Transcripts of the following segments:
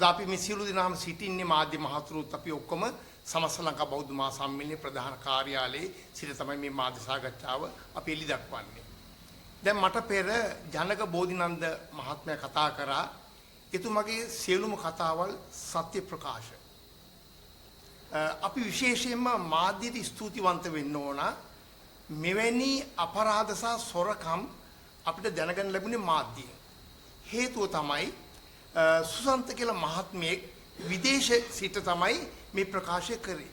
අද අපි මේ සියලු දෙනාම සිටින්නේ මාධ්‍ය මහතුරුත් අපි ඔක්කොම සමස්ත ලංකා බෞද්ධ මහා සම්මේලනයේ ප්‍රධාන කාර්යාලයේ සිට තමයි මේ මාධ්‍ය සාකච්ඡාව අපි එළි දක්වන්නේ. දැන් මට පෙර ජනක බෝධිනන්ද මහත්මයා කතා කරා එතුමගේ සියලුම කතාවල් සත්‍ය ප්‍රකාශ. අපි විශේෂයෙන්ම මාධ්‍යට ස්තුතිවන්ත වෙන්න ඕන. මෙවැනි අපරාධ සහ සොරකම් අපිට දැනගන්න ලැබුණේ මාධ්‍යයෙන්. හේතුව තමයි සුසන්ත කියලා මහත්මයෙක් විදේශ සිට තමයි මේ ප්‍රකාශය කරේ.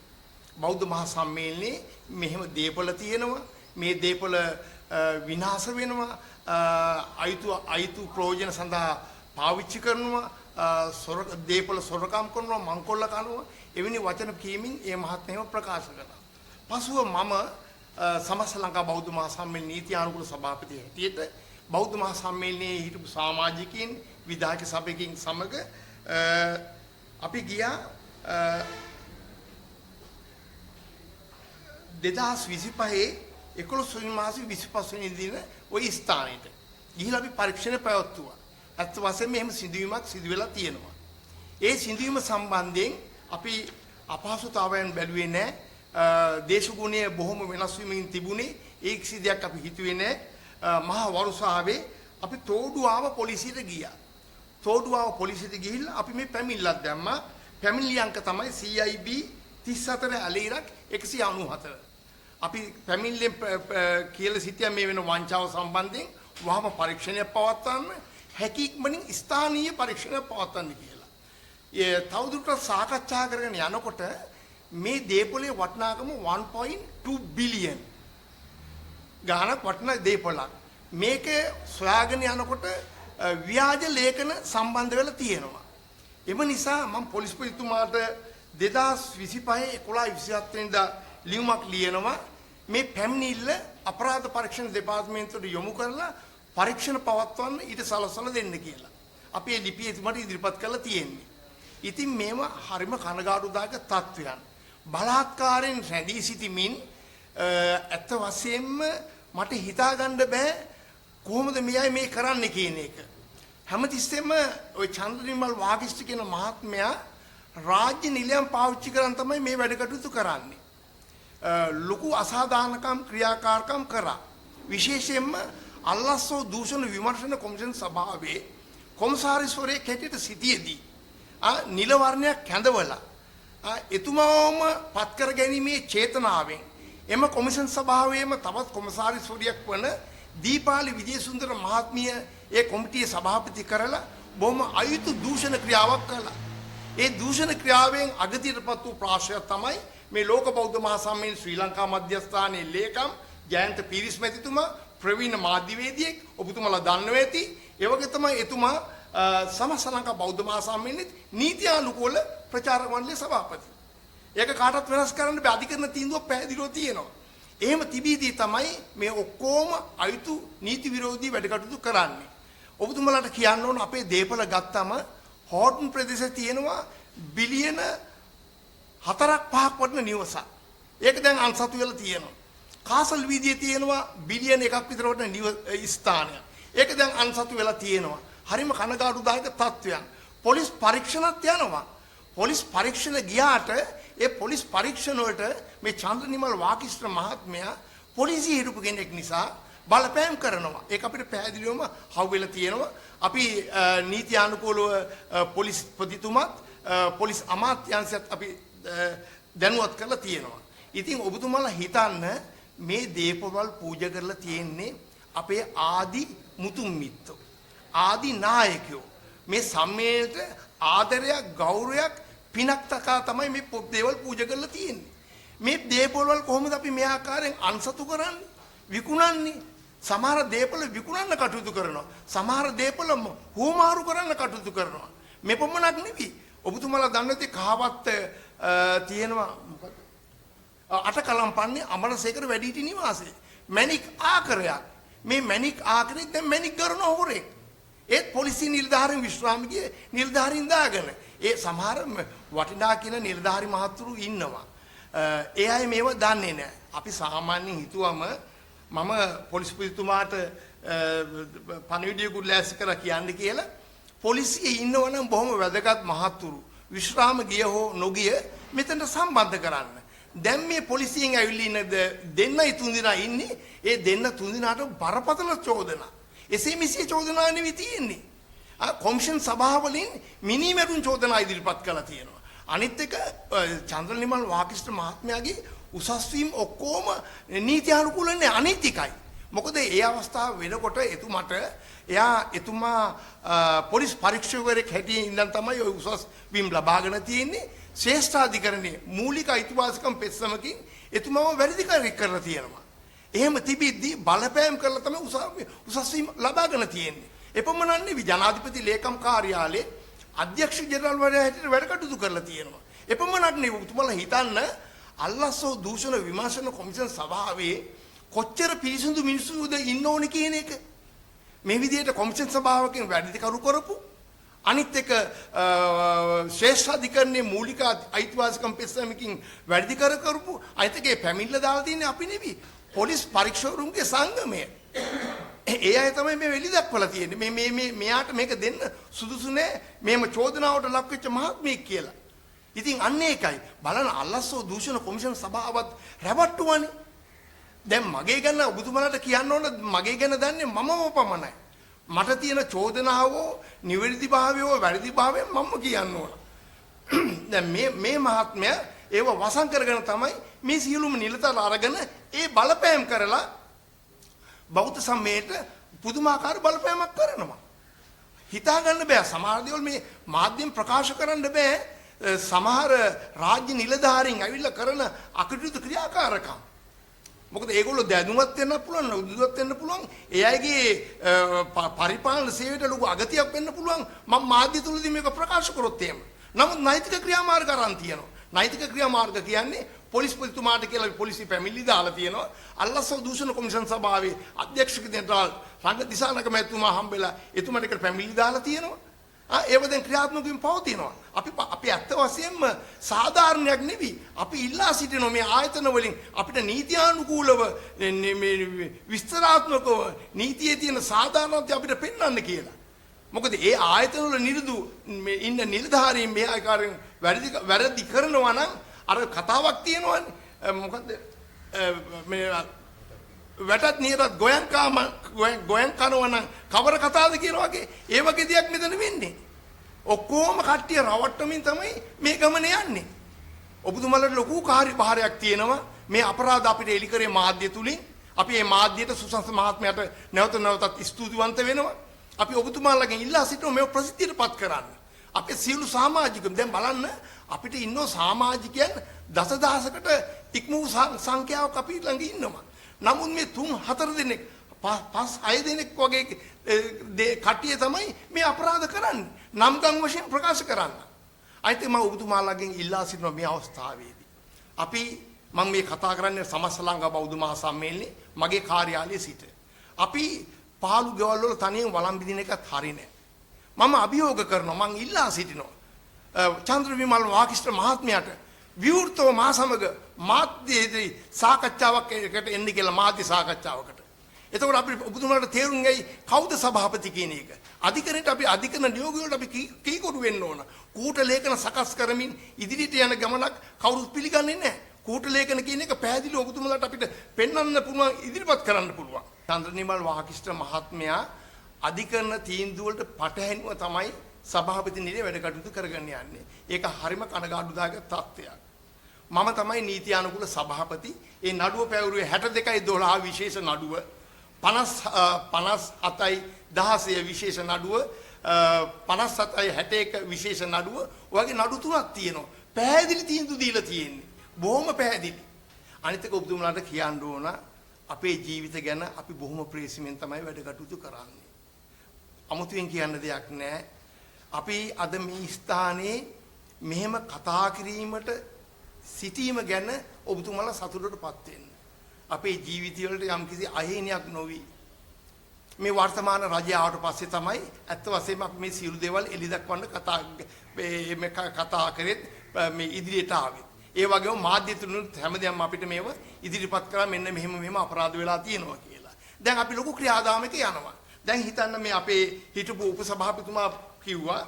බෞද්ධ මහා සම්මේලනයේ මෙහෙම දේපල තියෙනවා. මේ දේපල විනාශ වෙනවා. අයිතු ප්‍රයෝජන සඳහා පාවිච්චි කරනවා. දේපල සොරකම් කරනවා, මංකොල්ල කරනවා. එවැනි වචන කීමින් ඒ මහත්මයව ප්‍රකාශ කළා. පසුව මම සමස්ත ලංකා බෞද්ධ මහා සම්මේලන නීතියානුකූල සභාපති හැටියට බෞද්ධ මහා සම්මේලනයේ හිටපු සමාජිකයින් විධායක සභිකයින් සමග අපි ගියා 2025 11 වෙනි මාසේ 25 වෙනි දින ওই ස්ථානෙට ගිහිල්ලා අපි පරීක්ෂණ පැවැත්තුවා. අත් වශයෙන්ම එහෙම සිදුවීමක් සිදු වෙලා තියෙනවා. ඒ සිදුවීම සම්බන්ධයෙන් අපි අපහසුතාවයන් බැලුවේ නැහැ. දේශගුණය බොහොම වෙනස් වීමකින් තිබුණේ. ඒ කිසි දෙයක් අපි හිතුවේ නැහැ. මහා වරුසාවේ අපි තෝඩුවාව පොලිසියට ගියා. තෝඩුවාව පොලිසියට ගිහිල්ලා අපි මේ පැමිණිල්ලක් දැම්මා. පැමිණිලි අංක තමයි CIB 34 ඇලීරක් 194. අපි පැමිණිල්ලෙන් කියලා සිටියා මේ වෙන වංචාව සම්බන්ධයෙන් වහම පරීක්ෂණයක් පවත්වන්න හැකියික්මනින් ස්ථානීය පරීක්ෂණයක් පවත්වන්න කියලා. තවදුරටත් සාකච්ඡා කරගෙන යනකොට මේ දේපොලේ වටිනාකම 1.2 බිලියන් ගාණක් වටින දේපොලක්. මේක සොයාගෙන යනකොට ව්‍යාජ ලේඛන සම්බන්ධ වෙලා තියෙනවා. එම නිසා මම පොලිස්පතිතුමාට 2025 11 වෙනිදා ලියුමක් ලියනවා. මේ පැමිණිල්ල අපරාධ පරීක්ෂණ දෙපාර්තමේන්තුවට යොමු කරලා පරීක්ෂණ පවත්වන්න ඊට සලසලා දෙන්න කියලා. අපි මේ ලිපිය එතුමාට ඉදිරිපත් කරලා තියෙන්නේ. ඉතින් මේව හරිම කනගාටුදායක තත්ත්වයන්. බලාත්කාරයෙන් රැඳී සිටිමින් ඇත්ත වශයෙන්ම මට හිතා ගන්න බෑ කොහොමද මෙයයි මේ කරන්නේ කියන එක. හැමතිස්සෙම ওই චන්ද්‍රනිමල් වාගිෂ්ඨ කියන මහත්මයා රාජ්‍ය නිලයන් පාවිච්චි කරන් තමයි මේ වැඩ කටයුතු කරන්නේ. ලොකු අසාධාරණකම් ක්‍රියාකාරකම් කරා. විශේෂයෙන්ම අල්ලස්සෝ දූෂණ විමර්ශන කොමිෂන් සභාවේ කොමසාරිස්වරයෙක් හැටියට සිටියේදී නිල වර්ණයක් කැඳවලා එතුමාවම පත් කර ගැනීමේ චේතනාවෙන් එම කොමිෂන් සභාවේම තවත් කොමසාරිස්වරියක් වන දීපාලි විජේසුන්දර මහත්මිය ඒ කොමිටියේ සභාපති කරලා බොහොම අයුතු දූෂණ ක්‍රියාවක් කළා. ඒ දූෂණ ක්‍රියාවෙන් අගතියටපත් වූ ප්‍රාශ්‍රය තමයි මේ ලෝක බෞද්ධ මහා සම්මේලන ශ්‍රී ලංකා මධ්‍යස්ථානයේ ලේකම් ජයන්ත පීරිස් මැතිතුමා ප්‍රවීණ මාධ්‍යවේදියෙක් ඔබතුමාලා දන්නවා ඇති. ඒ වගේ තමයි එතුමා සමස්ත ලංකා බෞද්ධ මහා සම්මේලනයේ නීතියානුකූල ප්‍රචාරක මණ්ඩලයේ සභාපති. ඒක කාටවත් වෙනස් කරන්න බෑ. අධිකරණ තීන්දුවක් පැහැදිලිව තියෙනවා. එහෙම තිබීදී තමයි මේ ඔක්කොම අයුතු නීති විරෝධී වැඩ කටයුතු කරන්නේ. ඔබතුමාලාට කියන්න ඕන අපේ දේපල ගත්තම හෝටන් ප්‍රදේශයේ තියෙනවා බිලියන 4ක් 5ක් වටින නිවසක්. ඒක දැන් අන්සතු වෙලා තියෙනවා. කාසල් වීදියේ තියෙනවා බිලියන 1ක් විතර වටින ස්ථානයක්. ඒක දැන් අන්සතු වෙලා තියෙනවා. හරිම කනගාටුදායක තත්ත්වයන්. පොලිස් පරීක්ෂණත් යනවා. පොලිස් පරීක්ෂණ ගියාට ඒ පොලිස් පරීක්ෂණ වලට මේ චන්ද්‍රනිමල් වාගිෂ්ඨ මහත්මයා පොලිසිය හිටපු කෙනෙක් නිසා බලපෑම් කරනවා. ඒක අපිට පැහැදිලිවම හවුවෙලා තියෙනවා. අපි නීතියානුකූලව පොලිස් ප්‍රතිතුමත් පොලිස් අමාත්‍යාංශයත් අපි දැනුවත් කරලා තියෙනවා. ඉතින් ඔබතුමාලා හිතන්න මේ දේපවල් පූජා කරලා තියෙන්නේ අපේ ආදි මුතුන් මිත්තෝ. ආදි නායකයෝ. මේ සම්මේලනයට ආදරයක් ගෞරවයක් පිනක් තකා තමයි මේ දේවල් පූජා කරලා තියෙන්නේ. මේ දේපොළ වල කොහොමද අපි මේ ආකාරයෙන් අන්සතු කරන්නේ? විකුණන්නේ. සමහර දේපොළ විකුණන්න කටයුතු කරනවා. සමහර දේපොළ හුවමාරු කරන්න කටයුතු කරනවා. මේ පමණක් නෙවෙයි. ඔබතුමාලා දන්නේ කහවත් තියෙනවා මොකද? අටකලම් පන්නේ අමරසේකර වැඩිහිටි නිවාසයේ. මැණික් ආකරයක්. මේ මැණික් ආකරෙක් දැන් මැණික් කරන හොරෙක්. ඒත් පොලිසිය නිලධාරීන් විශ්‍රාමිකයේ නිලධාරීන් දාගෙන ඒ සමහර වටිනා කියන නිලධාරි මහතුරු ඉන්නවා. ඒ අය මේව දන්නේ නැහැ. අපි සාමාන්‍යයෙන් හිතුවම මම පොලිස්පතිතුමාට පණිවිඩයකුත් ලෑස්ති කරලා කියන්න කියලා පොලිසියේ ඉන්නවනම් බොහොම වැදගත් මහත්තුරු විශ්‍රාම ගිය හෝ නොගිය මෙතනට සම්බන්ධ කරන්න. දැන් මේ පොලිසියෙන් ඇවිල්ලා ඉන්න දෙන්නයි තුන් දෙනා ඉන්නේ. ඒ දෙන්න තුන් දෙනාට බරපතල චෝදනා. එසේ මෙසේ චෝදනා නෙවෙයි තියෙන්නේ. කොමිෂන් සභාවලින් මිනිමෙරුන් චෝදනා ඉදිරිපත් කළා තියෙනවා. අනිත් එක චන්ද්‍රනිමල් වාකිෂ්ඨ මහත්මයාගේ උසස් වීම ඔක්කොම නීත්‍යානුකූල නැහැ, අනීතිකයි. මොකද ඒ අවස්ථාව වෙනකොට එතුමා පොලිස් පරීක්ෂකවරයෙක් හැටියට ඉඳන් තමයි ওই උසස් වීම ලබාගෙන තියෙන්නේ. ශ්‍රේෂ්ඨාධිකරණයේ මූලික අයිතිවාසිකම් පෙත්සමකින් එතුමාව වැඩිකාරයෙක් කරලා තියෙනවා. එහෙම තිබිද්දී බලපෑම් කරලා තමයි උසස් වීම ලබාගෙන තියෙන්නේ. එපමණක් නෙවෙයි ජනාධිපති ලේකම් කාර්යාලයේ අධ්‍යක්ෂ ජෙනරාල්වරයා හැටියට වැඩ කටයුතු කරලා තියෙනවා. එපමණක් නෙවෙයි ඔබතුමාලා හිතන්න අල්ලස්සෝ දූෂණ විමර්ශන කොමිෂන් සභාවේ කොච්චර පිරිසිදු මිනිස්සුද ඉන්න ඕනේ කියන එක. මේ විදිහට කොමිෂන් සභාවකින් වැඩිකරු කරපු අනිත් එක ශ්‍රේෂ්ඨාධිකරණයේ මූලික අයිතිවාසිකම් පෙත්සමකින් වැඩිකර කරපු අනිත් එකේ පැමිණිල්ල දාලා තින්නේ අපි නෙවෙයි පොලිස් පරීක්ෂකවරුන්ගේ සංගමය. ඒ අය තමයි මේ වෙලි දක්වලා තියෙන්නේ. මෙයාට මේක දෙන්න සුදුසු නෑ. මේම චෝදනාවට ලක් වෙච්ච මහත්මයෙක් කියලා. ඉතින් අන්න ඒකයි බලන්න අල්ලස්සෝ දූෂණ කොමිෂන් සභාවත් රැවට්ටුවානේ. දැන් මගේ ගැන ඔබතුමාලට කියන්න ඕන මගේ ගැන දන්නේ මමම පමණයි. මට තියෙන චෝදනාවෝ නිවැරදිභාවයෝ වැරදිභාවය මම කියන්න ඕන. දැන් මේ මහත්මයා ඒව වසන් කරගෙන තමයි මේ සියලුම නිලතල අරගෙන ඒ බලපෑම් කරලා බෞද්ධ සම්මේලයට පුදුමාකාර බලපෑමක් කරනවා. හිතා ගන්න බෑ සමහර දේවල් මේ මාධ්‍යයෙන් ප්‍රකාශ කරන්න බෑ. සමහර රාජ්‍ය නිලධාරීන් ඇවිල්ලා කරන අකටයුතු ක්‍රියාකාරකම්. මොකද ඒගොල්ලෝ දැනුවත් වෙන්න පුළුවන්, උද්දවත් වෙන්න පුළුවන්. ඒ අයගේ පරිපාලන සේවයට ලොකු අගතියක් වෙන්න පුළුවන්. මම මාධ්‍ය තුලදී මේක ප්‍රකාශ කරොත් එහෙම. නමුත් නෛතික ක්‍රියාමාර්ග අරන් තියෙනවා. නෛතික ක්‍රියාමාර්ග කියන්නේ පොලිස්පතිතුමාට කියලා පොලිසිය පැමිණිලි දාලා තියෙනවා. අල්ලස්සෝ දූෂණ කොමිෂන් සභාවේ අධ්‍යක්ෂක ජෙනරාල් රංග දිසානක මැතිතුමා හම්බෙලා එතුමාට ඒකට පැමිණිලි දාලා තියෙනවා. ඒව දැන් ක්‍රියාත්මක වෙමින් පවතිනවා. අපි ඇත්ත වශයෙන්ම සාධාරණයක් නෙවි. අපි ඉල්ලා සිටිනවා මේ ආයතන වලින් අපිට නීතියානුකූලව විස්තරාත්මකව නීතියේ තියෙන සාධාරණත්වය අපිට පෙන්වන්න කියලා. මොකද ඒ ආයතන වල නිරුදු ඉන්න නිලධාරීන් මේ ආකාරයෙන් වැරදි කරනවා නම් අර කතාවක් තියෙනවානේ. මොකද්ද මේ වැටත් නියරත් ගෝයන් කනවා නම් කවර කතාවද කියන වගේ ඒ වගේ දෙයක් මෙතන වෙන්නේ. ඔක්කොම කට්ටිය රවට්ටමින් තමයි මේ ගමන යන්නේ. ඔබතුමාලට ලොකු කාර්යභාරයක් තියෙනවා. මේ අපරාධ අපිට එලි කරේ මාධ්‍ය තුලින්. අපි මේ මාධ්‍යයට සුසංස මහත්මයාට නැවතත් ස්තුතිවන්ත වෙනවා. අපි ඔබතුමාලගෙන් ඉල්ලා සිටිනවා මේව ප්‍රසිද්ධියටපත් කරන්න. අපේ සියලු සමාජිකයන් දැන් බලන්න අපිට ඉන්නෝ සමාජිකයන් දසදහසකට ඉක්ම වූ සංඛ්‍යාවක් අපි ළඟ ඉන්නවා. නමුත් මේ 3-4 දෙනෙක් 5-6 දෙනෙක් වගේ කට්ටිය තමයි මේ අපරාධ කරන්නේ. නම් ගම් වශයෙන් ප්‍රකාශ කරන්න. අයිති මම ඔබතුමාලගෙන් ඉල්ලා සිටිනවා මේ අවස්ථාවේදී. මම මේ කතා කරන්නේ සමස්ත ලංකා බෞද්ධ මහා සම්මේලනයේ මගේ කාර්යාලයේ සිට. අපි පාළු ගෙවල් වල තනියෙන් වළම් බිඳින එකත් හරි නෑ. මම අභියෝග කරනවා මං ඉල්ලා සිටිනවා. චන්ද්‍රවිමල් වාකිෂ්ඨ මහත්මයාට විවෘතව මා සමග මාධ්‍යයේදී සාකච්ඡාවක් එකට එන්න කියලා මාධ්‍ය සාකච්ඡාවකට. එතකොට අපි ඔබතුමාලට තේරුම් ගයි කවුද සභාපති කියන එක. අධිකරණයට අපි අධිකරණ නියෝග වලට අපි කීකරු වෙන්න ඕන. කූට ලේඛන සකස් කරමින් ඉදිරියට යන ගමනක් කවුරුත් පිළිගන්නේ නැහැ. කූට ලේඛන කියන එක පැහැදිලිව ඔබතුමාලට අපිට පෙන්වන්න පුළුවන් ඉදිරිපත් කරන්න පුළුවන්. චන්ද්‍රනිමල් වාකිෂ්ඨ මහත්මයා අධිකරණ තීන්දුව වලට පටහැනිව තමයි සභාපති නිලයේ වැඩ කටයුතු කරගෙන යන්නේ. ඒක හරිම කනගාටුදායක තත්ත්වයක්. මම තමයි නීතියානුකූල සභාපති. ඒ නඩුව පැවරුවේ 62/12 විශේෂ නඩුව 57/16 විශේෂ නඩුව 57/61 විශේෂ නඩුව වගේ නඩු තුනක් තියෙනවා. පැහැදිලි තීන්දුව දීලා තියෙන්නේ. බොහොම පැහැදිලි. අනිත් එක ඔබතුමාලට කියන්න ඕන අපේ ජීවිත ගැන අපි බොහොම ප්‍රේසීමෙන් තමයි වැඩ කටයුතු කරන්නේ. අමුතුවෙන් කියන්න දෙයක් නැහැ. අපි අද මේ ස්ථානයේ මෙහෙම කතා කිරීමට සිටීම ගැන ඔබතුමාලා සතුටටපත් වෙන්න. අපේ ජීවිතය වලට යම්කිසි අහේනියක් නොවි. මේ වර්තමාන රජය ආවට පස්සේ තමයි ඇත්ත වශයෙන්ම අපි මේ සියලු දේවල් එලි දක්වන්න කතා කරෙත් මේ ඉදිරියට ආවේ. ඒ වගේම මාධ්‍ය තුලිනුත් හැමදේම අපිට මේව ඉදිරිපත් කරලා මෙන්න මෙහෙම අපරාධ වෙලා තියෙනවා කියලා. දැන් අපි ලොකු ක්‍රියාදාමයක යනවා. දැන් හිතන්න මේ අපේ හිටපු උපසභාපතිතුමා කිව්වා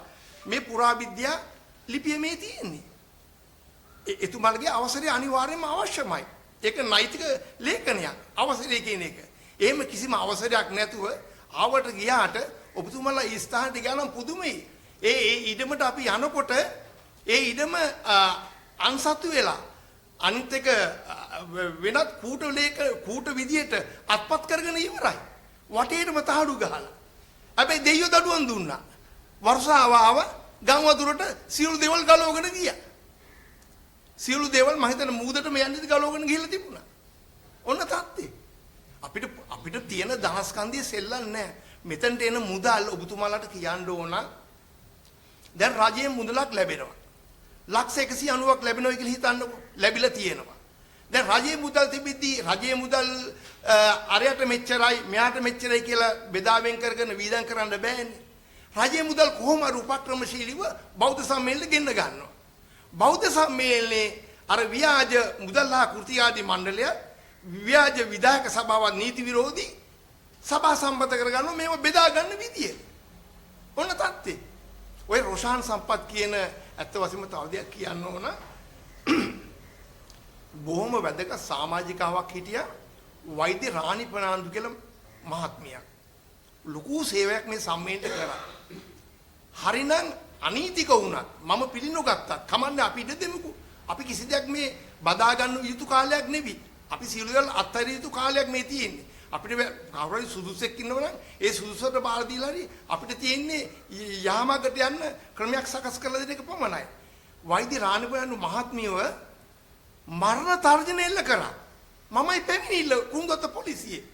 මේ පුරාවිද්‍යා ලිපිය මේ තියෙන්නේ. එතුමාගේ අවසරය අනිවාර්යයෙන්ම අවශ්‍යමයි. ඒක නෛතික ලේඛනයක්. අවසරය කියන එක. එහෙම කිසිම අවසරයක් නැතුව ආවට ගියාට ඔබතුමාලා ස්ථානට ගියානම් පුදුමයි. ඒ ඉඩමට අපි යනකොට ඒ ඉඩම අන්සතු වෙලා අනිත් එක වෙනත් කූට විදියට අත්පත් කරගෙන ඉවරයි. වටේටම තහඩු ගහලා. හැබැයි දෙයියෝ දඩුවම් දුන්නා. වර්ෂාව ආව ගම් වතුරට සියලු දේවල් ගලවගෙන ගියා. සියලු දේවල් මම හිතන මූදටම යන්නේ ගලවගෙන ගිහිල්ලා තිබුණා. ඔන්න තත්ත්වය. අපිට තියෙන දහස්කන්ධය සෙල්ලන්නේ නැහැ. මෙතනට එන මුදල් ඔබතුමාලාට කියන්න ඕන. දැන් රජයේ මුදලක් ලැබෙනවා. ලක්ෂ 190ක් ලැබෙනවා කියලා හිතන්නකෝ. ලැබිලා තියෙනවා. දැන් රජයේ මුදල් තිබිද්දී රජයේ මුදල් අරයට මෙච්චරයි මෙයාට මෙච්චරයි කියලා බෙදාවෙන් කරගෙන වීදම් කරන්න බෑනේ. රජයේ මුදල් කොහොම හරි උපක්‍රමශීලීව බෞද්ධ සම්මේලනෙ ගෙන්න ගන්නවා. බෞද්ධ සම්මේලනේ අර ව්‍යාජ මුදල් හා කෘති ආදී මණ්ඩලය ව්‍යාජ විධායක සභාවත් නීති විරෝධී සභා සම්බන්ධ කරගන්නවා මේව බෙදා ගන්න විදිය. ඔන්න තත්ත්වය. ඔය රොෂාන් සම්පත් කියන ඇත්ත වශයෙන්ම තව දෙයක් කියන්න ඕන. බොහොම වැදගත් සමාජිකාවක් හිටියා වෛද්‍ය රාණි ප්‍රනාන්දු කියලා මහත්මියක්. ලොකු සේවයක් මේ සම්මේලනයට කරා. හරිනම් අනීතික වුණත් මම පිළිනොගත්තත් කමන්නේ අපි ඉඩ දෙමුකෝ. අපි කිසි දෙයක් මේ බදා ගන්න යුතු කාලයක් නෙවි. අපි සියලු දේවල් අත්හැරිය යුතු කාලයක් මේ තියෙන්නේ. අපිට කවුරුහරි සුදුසෙක් ඉන්නවනම් ඒ සුදුසුට බාර දීලා හරි අපිට තියෙන්නේ යහමගට යන්න ක්‍රමයක් සකස් කරලා දෙන එක පමණයි. වෛද්‍ය රාණි ප්‍රනාන්දු මහත්මියව මරණ තර්ජන එල්ල කරා. මමයි පැමිණිල්ල කුරුන්දොත්ත පොලිසියේ.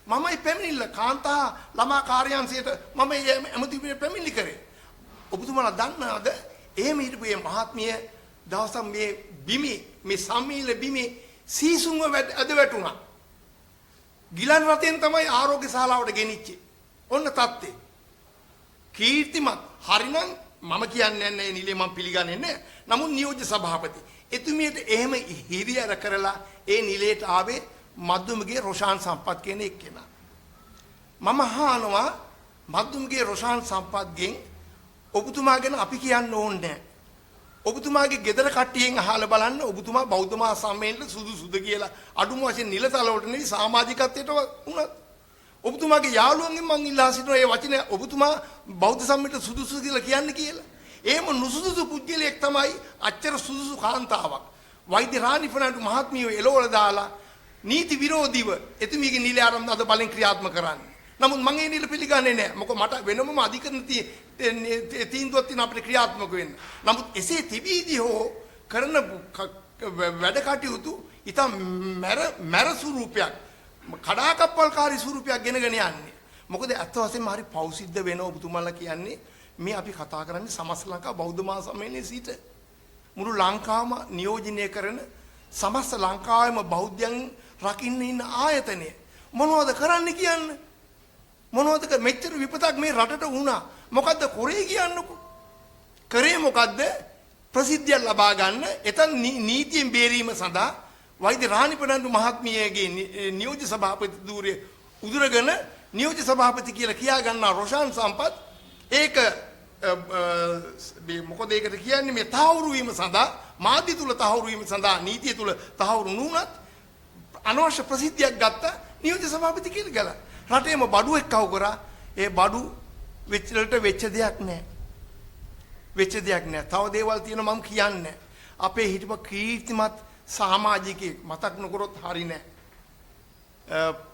මමයි පැමිණිල්ල කාන්තා ළමා කාර්යාංශයට මම එමුතිපිට පැමිණිලි කරේ. ඔබතුමාලා දන්නවද එහෙම හිටපු මේ මහත්මිය දවසක් මේ බිමේ මේ සම්මීල බිමේ සීසුන්ව අද වැටුණා. ගිලන් රතෙන් තමයි ආරෝග්‍ය ශාලාවට ගෙනිච්චේ. ඔන්න තත්ත්වය. කීර්තිමත් හරිනම් මම කියන්නේ නැහැ නිලේ මම පිළිගන්නේ නැහැ. නමුත් නියෝජ්‍ය සභාපති එතුමියට එහෙම හිරියර කරලා ඒ නිලයට ආවේ මද්දුමගේ රොෂාන් සම්පත් කියන එක්කෙනා. මම අහනවා මද්දුමගේ රොෂාන් සම්පත්ගෙන් ඔබතුමා ගැන අපි කියන්න ඕනේ නැහැ. ඔබතුමාගේ ගෙදර කට්ටියෙන් අහලා බලන්න ඔබතුමා බෞද්ධ මහා සම්මේලනයේ සුදුසුද කියලා අඩුම වශයෙන් නිලතලවලට නෙවෙයි සමාජිකත්වයට උනත් ඔබතුමාගේ යාළුවන්ගෙන් මං ඉල්ලා සිටිනවා ඒ වචනේ ඔබතුමා බෞද්ධ සම්මේලනයට සුදුසු කියලා කියන්නේ කියලා. එහෙම නුසුදුසු පුද්ගලයෙක් තමයි අච්චර සුදුසු කාන්තාවක් වෛද්‍ය රාණි ප්‍රනාන්දු මහත්මිය එළවල දාලා නීති විරෝධීව එතුමියගේ නිල ආරම්භ අද බලෙන් ක්‍රියාත්මක කරන්නේ. නමුත් මම ඒ නිල පිළිගන්නේ නැහැ. මොකද මට වෙනමම අධිකරණ තීන්දුවක් තියෙන අපිට ක්‍රියාත්මක වෙන්න. නමුත් එසේ තිබීදී හෝ කරන වැඩ කටයුතු ඊටම මර ස්වරූපයක් කඩාකප්පල්කාරී ස්වරූපයක් ගෙනගෙන යන්නේ. මොකද අත් වශයෙන්ම හරි පෞසිද්ධ වෙන ඔබතුමාලා කියන්නේ මේ අපි කතා කරන්නේ සමස්ත ලංකා බෞද්ධ මහා සම්මේලනයේ සිට මුළු ලංකාවම නියෝජනය කරන සමස්ත ලංකාවේම බෞද්ධයන් රකින්න ඉන්න ආයතනය මොනවද කරන්න කියන්නේ? මොනවද මෙච්චර විපතක් මේ රටට වුණා. මොකද්ද කරේ කියන්නකෝ. කරේ මොකද්ද? ප්‍රසිද්ධිය ලබා ගන්න. එතන නීතියෙන් බේරීම සඳහා වෛද්‍ය රාණි ප්‍රනාන්දු මහත්මියගේ නියෝජ්‍ය සභාපති ධූරය උදුරගෙන නියෝජ්‍ය සභාපති කියලා කියා ගන්නා රොෂාන් සම්පත් ඒක මොකද ඒකට කියන්නේ මේ තහවුරු වීම සඳහා මාධ්‍ය තුල තහවුරු වීම සඳහා නීතිය තුල තහවුරු නුනත් අනවශ්‍ය ප්‍රසිද්ධියක් ගත්ත නියෝජ්‍ය සභාපති කියලා ගලා රටේම බඩු එක්කව කරා. ඒ බඩු වෙච්ච දෙයක් නැහැ. වෙච්ච දෙයක් නැහැ. තව දේවල් තියෙනවා මම කියන්නේ. අපේ හිටපු කීර්තිමත් සමාජිකයෙක් මතක් නොකරොත් හරි නැහැ.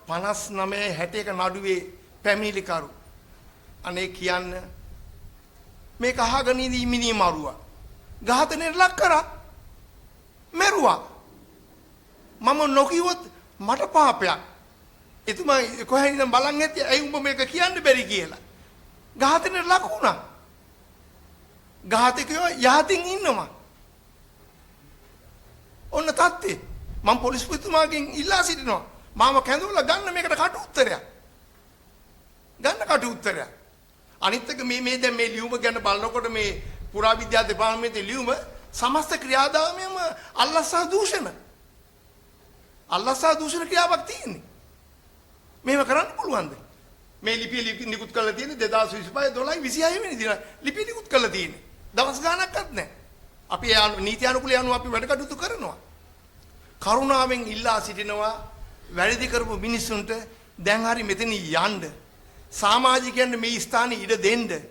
59 61 නඩුවේ පැමිණිලිකරු. අනේ කියන්න මේක අහගෙන ඉඳි මිනි මරුවා. ඝාතනයට ලක් කරා. මෙරුවා. මම නොකියුවොත් මට පාපයක්. එතුමා කොහෙන් ඉඳන් බලන් ඇත්තේ ඇයි උඹ මේක කියන්න බැරි කියලා. ඝාතනයට ලක් වුණා. ඝාතකයෝ යහතින් ඉන්නවා. ඔන්න තත්ත්වය. මම පොලිස්පතිතුමාගෙන් ඉල්ලා සිටිනවා. මාව කැඳවලා ගන්න මේකට කට උත්තරයක්. ගන්න කට උත්තරයක්. අනිත් එක මේ දැන් මේ ලියුම ගැන බලනකොට මේ පුරාවිද්‍යා දෙපාර්තමේන්තුවේ ලියුම සමස්ත ක්‍රියාදාමයේම අල්ලසා දූෂණ. අල්ලසා දූෂණ ක්‍රියාවක් තියෙන්නේ. මේව කරන්න පුළුවන්ද? මේ ලිපිය නිකුත් කරලා තියෙන්නේ 2025 12 26 වෙනි දින ලිපිය නිකුත් කරලා තියෙන්නේ. දවස් ගාණක්වත් නැහැ. අපි නීති අනුකූලව යනවා අපි වැඩ කටයුතු කරනවා. කරුණාවෙන් ඉල්ලා සිටිනවා වැරදි කරපු මිනිස්සුන්ට දැන් හරි මෙතන යන්න. සමාජිකයන්ට මේ ස්ථානෙ ඉඩ දෙන්න.